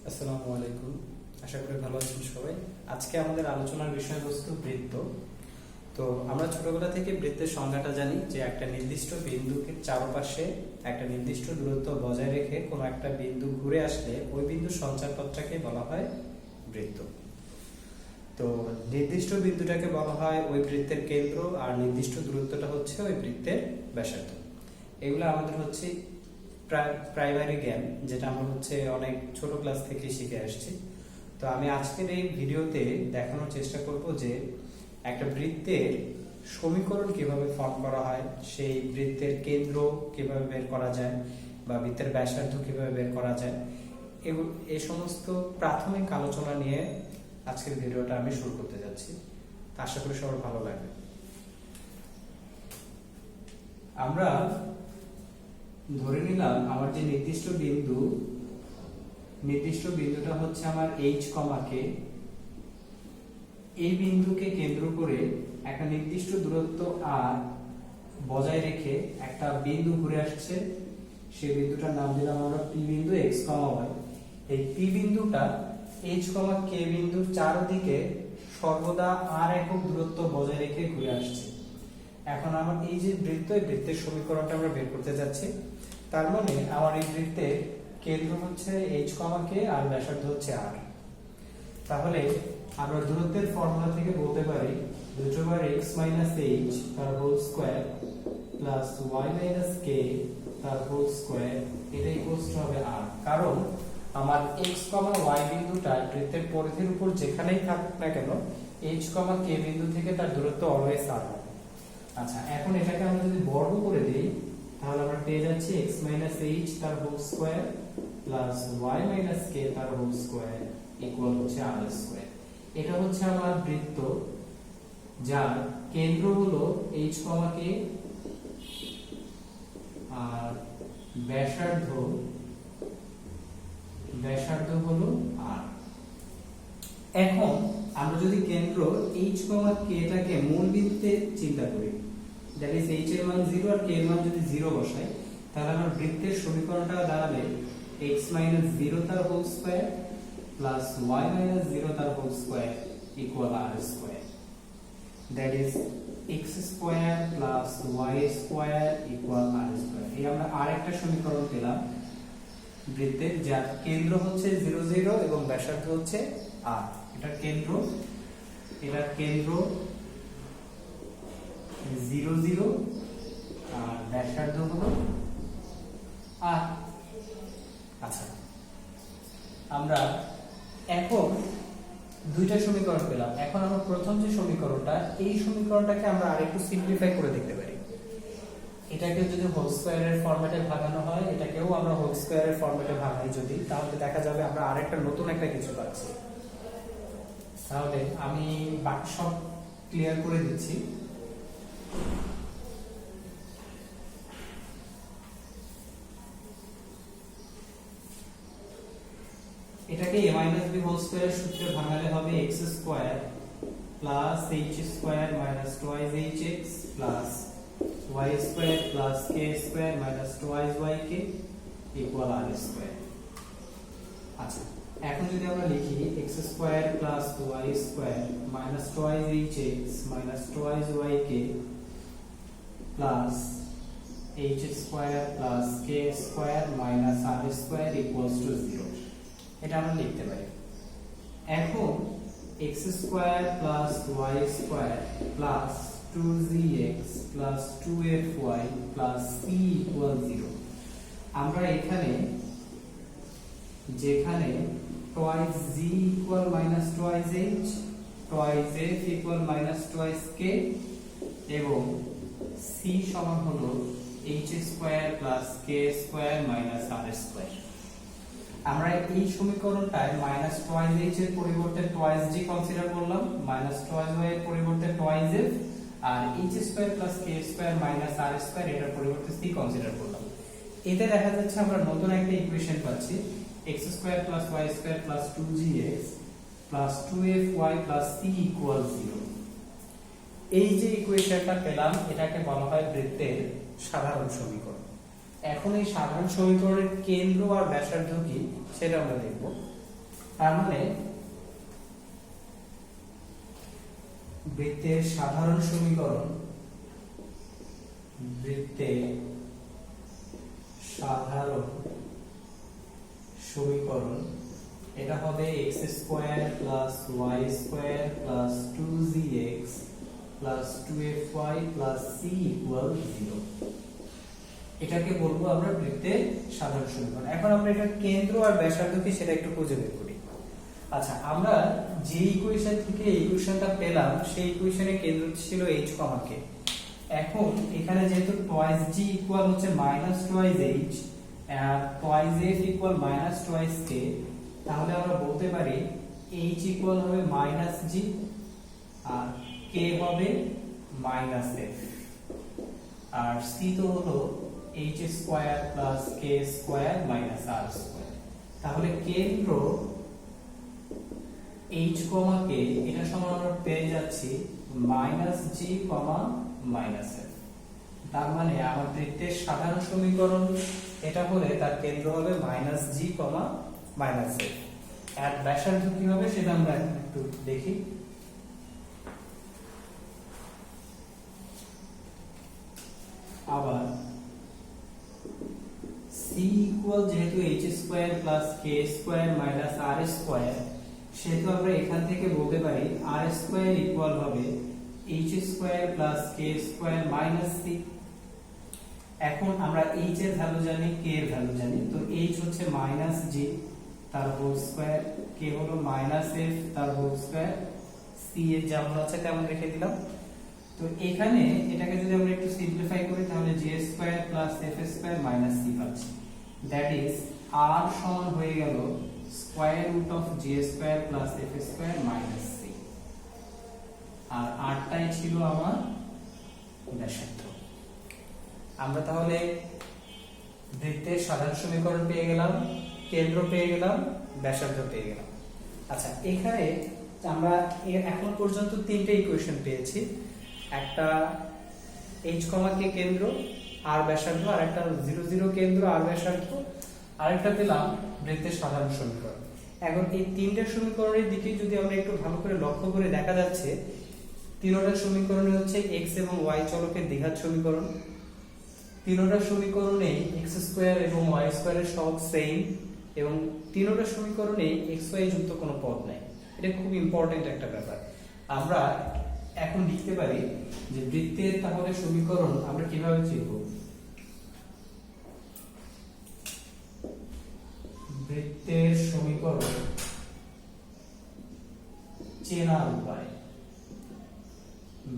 আসসালামু আলাইকুম। আশা করি ভালো আছেন সবাই। আজকে আমাদের আলোচনার বিষয়বস্তু বৃত্ত। তো আমরা ছোটবেলা থেকে বৃত্তের সংজ্ঞাটা জানি যে একটা নির্দিষ্ট বিন্দুকে চারপাশে একটা নির্দিষ্ট দূরত্ব বজায় রেখে কোনো একটা বিন্দু ঘুরে আসলে ওই বিন্দুর সঞ্চারপথটাকে বলা হয় বৃত্ত। তো নির্দিষ্ট বিন্দুটাকে বলা হয় ওই বৃত্তের কেন্দ্র, আর নির্দিষ্ট দূরত্বটা হচ্ছে ওই বৃত্তের ব্যাসার্ধ। এগুলো আমাদের হচ্ছে প্রাইমারি জ্ঞান, যেটা আমরা হচ্ছে অনেক ছোট ক্লাস থেকে শিখে আসছি। তো আমি আজকের এই ভিডিওতে দেখানোর চেষ্টা করব যে একটা বৃত্তের সমীকরণ কিভাবে ফর্ম করা হয়, সেই বৃত্তের কেন্দ্র কিভাবে বের করা যায়, বা বৃত্তের ব্যাসার্ধ কিভাবে বের করা যায়, এই সমস্ত প্রাথমিক আলোচনা নিয়ে আজকের ভিডিওটা আমি শুরু করতে যাচ্ছি। আশা করি সবার ভালো লাগবে। আমরা ধরে নিলাম আমার যে নির্দিষ্ট বিন্দুটা হচ্ছে আমার h, কে। এই বিন্দুকে কেন্দ্র করে একটা নির্দিষ্ট দূরত্ব r বজায় রেখে একটা বিন্দু ঘুরে আসছে। সেই বিন্দুটার নাম দিলাম আমরা p বিন্দু x, y। এই p বিন্দুটা h, k বিন্দুর চারদিকে সর্বদা r একক দূরত্ব বজায় রেখে ঘুরে আসছে। এখন আমার এই যে বৃত্ত, এই বৃত্তের সমীকরণটা আমরা বের করতে যাচ্ছি। তার মানে আমার এই বৃত্তের কেন্দ্র হচ্ছে h, k আর ব্যাসার্ধ হচ্ছে r। তাহলে আমরা দূরত্বের ফর্মুলা থেকে বলতে পারি x h তার whole square plus y k তার হোল স্কয়ার, এটা ইকুয়ালস টু হবে r। কারণ আমার x, y বিন্দুটা বৃত্তের পরিধির উপর যেখানেই থাকুক না কেন, h, k বিন্দু থেকে তার দূরত্ব অলওয়েজ r হবে। আচ্ছা, এখন এটাকে আমরা যদি বর্গ করে দেই তাহলে আমরা পেয়ে যাচ্ছি x h তার whole square plus y k তার হোল স্কয়ার ইকুয়াল হচ্ছে r স্কয়ার। এটা হচ্ছে আমার বৃত্ত যার কেন্দ্র হলো h, k আর ব্যাসার্ধ হলো r। এখন আমরা যদি কেন্দ্র h, k টাকে মূল বিন্দুতে চিন্তা করি, দ্যাট ইজ h এর মান 0 আর k এর মান যদি 0 বসাই, তাহলে আমার বৃত্তের সমীকরণটা দাঁড়াবে x 0 তার হোল স্কয়ার প্লাস y 0 তার whole square equal r square. That is x square plus y square equal r square. এই আমরা আরেকটা সমীকরণ পেলাম বৃত্তের যার কেন্দ্র হচ্ছে 0 0 এবং ব্যাসার্ধ হচ্ছে r। এটার কেন্দ্র 0 0 আর ব্যাসার্ধ হলো r। আচ্ছা, আমরা এখন দুইটা সমীকরণ পেলাম। এখন আমরা প্রথম যে সমীকরণটা, এই সমীকরণটাকে আমরা আরেকটু সিম্পলিফাই করে দেখতে পারি। এটাকে যদি হোল স্কয়ারের ফরম্যাটে ভাঙানো হয়, এটাকেও আমরা হোল স্কয়ারের ফরম্যাটে ভাঙাই যদি, তাহলে দেখা যাবে আমরা আরেকটা নতুন একটা কিছু পাচ্ছি। তাহলে আমি বাকি সব ক্লিয়ার করে দিচ্ছি। এটাকে a - b হোল স্কয়ার সূত্রে ভাঙালে হবে x square plus h square minus twice hx plus y square plus k square minus twice yk equal r square. আচ্ছা, এখন যদি আমরা লিখি x square plus y square minus twice hx minus twice yk plus h square plus k square minus r square equals to 0, এটা আমরা লিখতে পারি। এখন x square plus y square plus 2gx plus 2fy plus c equal 0। আমরা এখানে যেখানে twice g equal minus twice h, twice f equal minus twice k এবং c সমান হলো h square plus k square minus r square. আমরা এই সমীকরণটায় minus twice h এর পরিবর্তে টুয়াইস g কনসিডার করলাম, মাইনাস টুয়াইস y এর পরিবর্তে টুয়াইস f, আর h square plus k square minus r square এটার পরিবর্তে c কনসিডার করলাম। এতে দেখা যাচ্ছে আমরা নতুন একটা ইকুয়েশন পাচ্ছি x square plus y square plus 2gx plus 2fy plus c equal 0। এই যে ইকুয়েশনটা পেলাম, এটাকে বলা হয় বৃত্তের সাধারণ সমীকরণ। এখন এই সাধারণ সমীকরণের কেন্দ্র আর ব্যাসার্ধ কি সেটা আমরা দেখব। তার মানে বৃত্তের সাধারণ সমীকরণ এটা হবে x square plus y square plus 2gx plus 2fy plus c equal 0। এটাকে বলবো আমরা বৃত্তের সাধারণ সমীকরণ। এখন আমরা এটা কেন্দ্র আর ব্যাসার্ধ কি সেটা একটু খুঁজে বের করি। আচ্ছা, আমরা যে ইকুয়েশন থেকে এই ইকুয়েশনটা পেলাম সেই ইকুয়েশনে কেন্দ্র ছিল h, k। এখন এখানে যেহেতু টয়েস g ইকুয়াল হচ্ছে মাইনাস টয়েস h আর twice f equal minus twice k, তাহলে আমরা বলতে পারি h ইকুয়াল হবে মাইনাস g আর k হবে মাইনাস f, আর c তো হলো h square plus k square minus r square. তাহলে কেন্দ্র h, k এটা সমান আমরা পেয়ে যাচ্ছি মাইনাস g, মাইনাস f। তার মানে আমার বৃত্তের সাধারণ সমীকরণ এটা হলে তার কেন্দ্র হবে মাইনাস g, মাইনাস f। আর ব্যাসার্ধ কি হবে সেটা আমরা একটু দেখি। আবার c ইকুয়াল যেহেতু h square plus k square minus r square, সেহেতু আমরা এখান থেকে বলতে পারি r স্কয়ার ইকুয়াল হবে h square plus k square minus c। এখন আমরা h এর ভ্যালু জানি, k এর ভ্যালু জানি, তো h হচ্ছে মাইনাস g তার হোল স্কয়ার, k হলো মাইনাস f তার হোল স্কয়ার, c এর যেমন আছে তেমন রেখে দিলাম। তো এখানে এটাকে যদি আমরা একটু সিম্পলিফাই করি তাহলে j square plus f square minus c পাচ্ছি। দ্যাট ইজ r সমান হয়ে গেল square root of j square plus f square minus c, আর r টাই ছিল আমার ব্যাসার্ধ। আমরা তাহলে বৃত্তের সাধারণ সমীকরণ পেয়ে গেলাম, কেন্দ্র পেয়ে গেলাম, ব্যাসার্ধ পেয়ে গেলাম। আচ্ছা, এখানে আমরা এখন পর্যন্ত তিনটে ইকুয়েশন পেয়েছি, একটা h, k কেন্দ্র আর ব্যাসার্ধ, আর একটা 0, 0 কেন্দ্র আর ব্যাসার্ধ, আরেকটা পেলাম বৃত্তের সাধারণ সমীকরণ। এখন এই তিনটে সমীকরণের দিকে যদি আমরা একটু ভালো করে লক্ষ্য করে দেখা যাচ্ছে তিনটা সমীকরণে হচ্ছে x এবং y চলকের দ্বিঘাত সমীকরণ। তিনটা সমীকরণে x স্কয়ার এবং y স্কয়ারের সহগ সেম, এবং তিনটা সমীকরণে xy যুক্ত কোনো পদ নাই। এটা খুব ইম্পর্টেন্ট একটা ব্যাপার। আমরা এখন লিখতে পারি যে বৃত্তের তাহলে সমীকরণ আমরা কিভাবে চিনব। বৃত্তের সমীকরণ চেনার উপায়।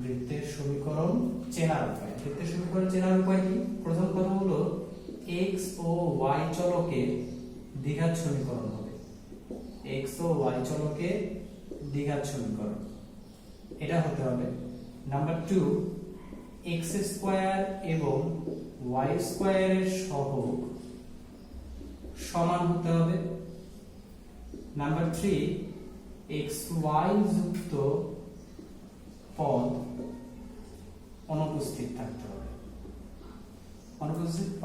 বৃত্তের সমীকরণ চেনার উপায়। বৃত্তের সমীকরণ চেনার উপায় কি? প্রথম কথা হলো x ও y চলকের দ্বিঘাত সমীকরণ হবে। x ও y চলকের দ্বিঘাত সমীকরণ এটা হতে হবে। নাম্বার 2, x স্কয়ার এবং y স্কয়ারের সহগ সমান হতে হবে। নাম্বার 3, xy যুক্ত পদ অনুপস্থিত থাকতে হবে।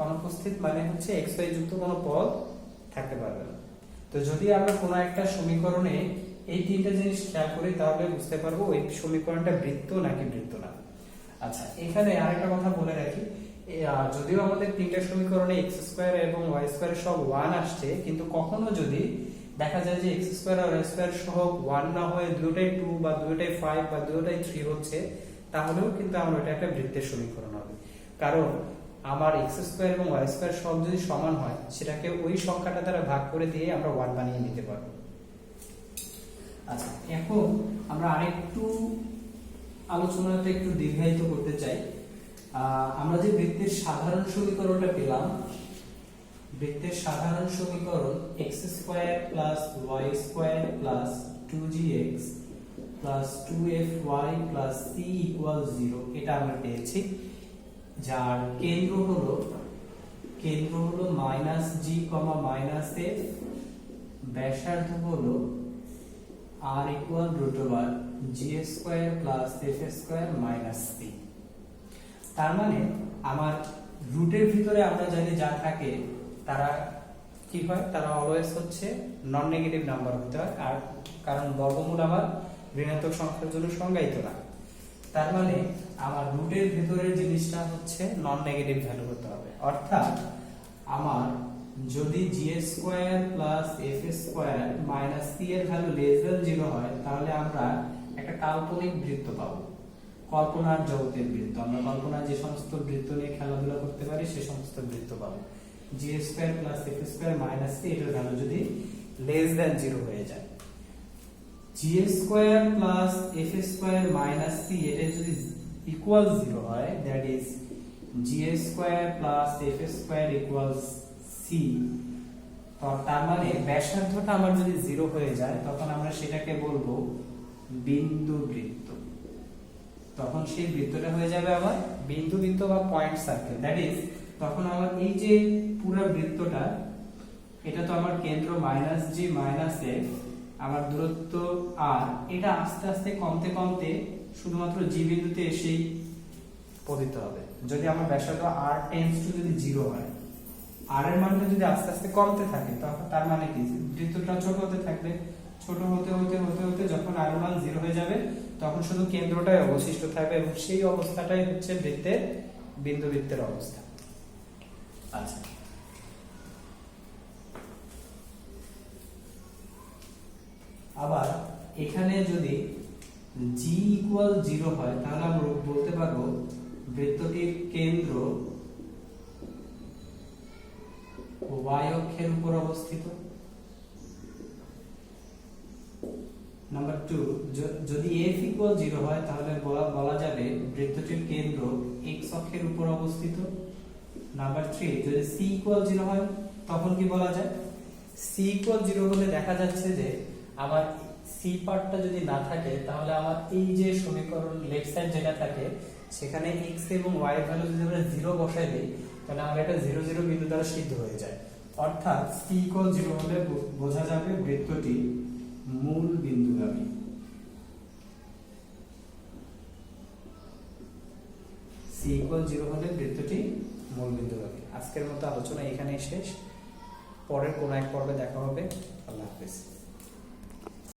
অনুপস্থিত মানে হচ্ছে xy যুক্ত কোনো পদ থাকতে পারবে না। তো যদি আমরা কোনো একটা সমীকরণে এই তিনটা জিনিস খেয়াল করি তাহলে বুঝতে পারবো ওই সমীকরণটা বৃত্ত নাকি বৃত্ত না। আচ্ছা, এখানে আরেকটা কথা বলে রাখি, যদিও আমাদের তিনটা সমীকরণে x স্কয়ার এবং y স্কয়ার সব 1 আসছে, কিন্তু কখনো যদি দেখা যায় যে x স্কয়ার আর y স্কয়ার সহগ 1 না হয় দুটোটাই 2 বা দুটোটাই 5 বা দুটোটাই 3 হচ্ছে, তাহলেও কিন্তু আমার এটা একটা বৃত্তের সমীকরণ হবে। কারণ আমার x স্কয়ার এবং y স্কয়ার সব যদি সমান হয় সেটাকে ওই সংখ্যাটা দ্বারা ভাগ করে দিয়ে আমরা 1 বানিয়ে নিতে পারবো। আচ্ছা, এখন আমরা আরেকটু আলোচনাটা একটু দীর্ঘায়িত করতে চাই। আমরা যে বৃত্তের সাধারণ সমীকরণটা পেলাম, বৃত্তের সাধারণ সমীকরণ x square plus y square plus 2gx plus 2fy plus c equal 0, এটা আমরা পেয়েছি। যার কেন্দ্র হলো মাইনাস g, মাইনাস f, ব্যাসার্ধ হলো r equal root over g square plus f square minus c। তার মানে আমার রুটের ভিতরে আমরা জানি যা থাকে তারা কি হয়, তারা অলওয়েজ হচ্ছে নন নেগেটিভ নাম্বার হতে হয়, আর কারণ বর্গমূল আবার ঋণাত্মক সংখ্যার জন্য সংজ্ঞায়িত না। তার মানে আমার রুটের ভেতরের জিনিসটা হচ্ছে নন নেগেটিভ ভ্যালু হতে হবে। অর্থাৎ আমার যদি G square plus F square minus C এর ভ্যালু লেস দ্যান 0 হয়, তাহলে আমরা একটা কাল্পনিক বৃত্ত পাবো, কল্পনার জগতের বৃত্ত। আমরা কল্পনার যে সমস্ত বৃত্ত নিয়ে খেলাধুলা করতে পারি সে সমস্ত বৃত্ত পাবো। G square plus F square minus C এটার ভ্যালু যদি লেস দ্যান 0 হয়ে যায়, G square plus F square minus C এটা যদি ইকুয়াল 0 হয়, that is G square plus F square equals C. তো তার মানে ব্যাসার্ধটা আমার যদি 0 হয়ে যায়, তখন আমরা সেটাকে বলবো বিন্দু বৃত্ত। তখন সেই বৃত্তটা হয়ে যাবে আমার বিন্দু বৃত্ত বা পয়েন্ট সার্কেল। দ্যাট ইজ তখন আমার এই যে পুরো বৃত্তটা, এটা তো আমার কেন্দ্র মাইনাস জি মাইনাস এফ, আমার দূরত্ব আর, এটা আস্তে আস্তে কমতে কমতে শুধুমাত্র জি বিন্দুতে এসেই পতিত হবে। যদি আমার ব্যাসার্ধ আর টেন্ডস টু যদি 0 হয়, আর এর মানটা যদি আস্তে আস্তে কমতে থাকে, তখন তার মানে কি বৃত্তটা ছোট হতে থাকবে। ছোট হতে হতে হতে হতে যখন আর এর মান 0 হয়ে যাবে, তখন শুধু কেন্দ্রটাই অবশিষ্ট থাকবে, এবং সেই অবস্থাটাই হচ্ছে বৃত্তের বিন্দু বৃত্তের অবস্থা। আচ্ছা, আবার এখানে যদি জি ইকুয়াল 0 হয়, তাহলে আমরা বলতে পারবো বৃত্তটির কেন্দ্র y অক্ষের উপর অবস্থিত। নাম্বার 2, যদি f ইকুয়াল 0 হয়, তাহলে বলা যাবে বৃত্তটির কেন্দ্র x অক্ষের উপর অবস্থিত। নাম্বার 3, যদি c ইকুয়াল 0 হয়, তখন কি বলা যায়? c ইকুয়াল 0 হলে দেখা যাচ্ছে যে আমার c পার্টটা যদি না থাকে, তাহলে আমার এই যে সমীকরণ লেফট সাইড যেটা থাকে, সেখানে x এবং y এর ভ্যালু যদি আমরা 0 বসাই দেই, তাহলে আমরা এটা 0 0 বিন্দু দ্বারা সিদ্ধ হয়ে যায়। অর্থাৎ c ইকুয়াল 0 হলে বোঝা যাবে বৃত্তটি মূল বিন্দুগামী। c ইকুয়াল 0 হলে বৃত্তটি মূল বিন্দুগামী। আজকের মতো আলোচনা এখানেই শেষ। পরের কোন এক পর্বে দেখা হবে। আল্লাহ হাফেজ।